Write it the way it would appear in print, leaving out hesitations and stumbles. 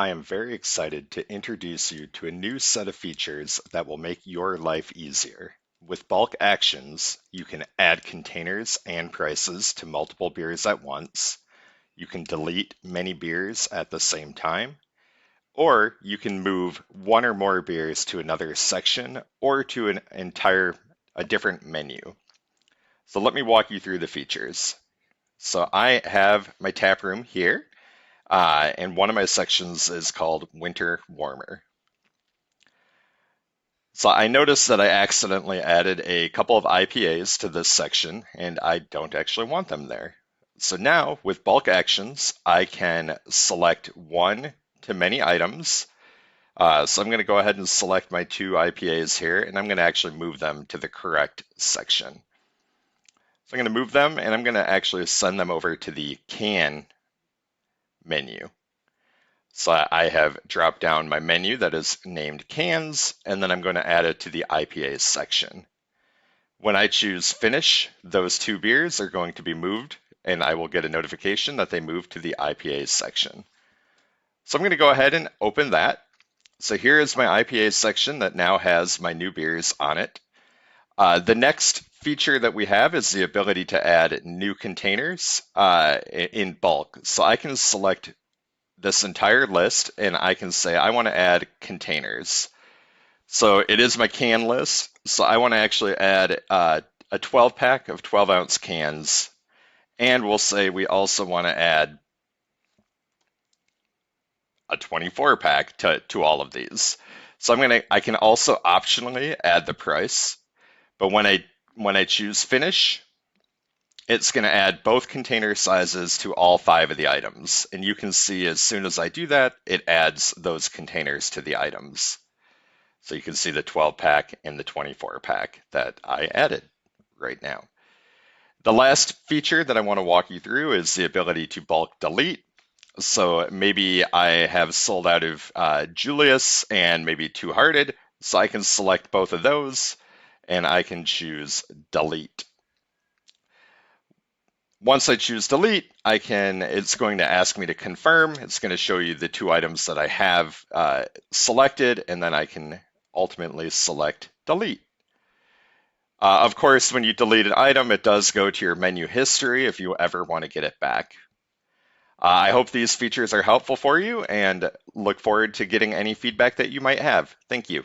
I am very excited to introduce you to a new set of features that will make your life easier. With bulk actions, you can add containers and prices to multiple beers at once. You can delete many beers at the same time, or you can move one or more beers to another section or to a different menu. So let me walk you through the features. So I have my tap room here. And one of my sections is called Winter Warmer. So I noticed that I accidentally added a couple of IPAs to this section, and I don't actually want them there. So now with bulk actions, I can select one to many items. So I'm going to go ahead and select my two IPAs here, and I'm going to actually move them to the correct section. So I'm going to move them, and I'm going to actually send them over to the can menu. So I have dropped down my menu that is named cans, and then I'm going to add it to the IPAs section. When I choose finish, those two beers are going to be moved, and I will get a notification that they moved to the IPAs section. So I'm going to go ahead and open that. So here is my IPAs section that now has my new beers on it. The next feature that we have is the ability to add new containers in bulk. So I can select this entire list and I can say I want to add containers. So it is my can list. So I want to actually add a 12 pack of 12-ounce cans. And we'll say we also want to add a 24 pack to all of these. So I can also optionally add the price. But when I choose finish, it's going to add both container sizes to all 5 of the items. And you can see as soon as I do that, it adds those containers to the items. So you can see the 12 pack and the 24 pack that I added right now. The last feature that I want to walk you through is the ability to bulk delete. So maybe I have sold out of Julius and maybe Two Hearted. So I can select both of those and I can choose delete. Once I choose delete, it's going to ask me to confirm. It's going to show you the 2 items that I have selected, and then I can ultimately select delete. Of course, when you delete an item, it does go to your menu history if you ever want to get it back. I hope these features are helpful for you and look forward to getting any feedback that you might have. Thank you.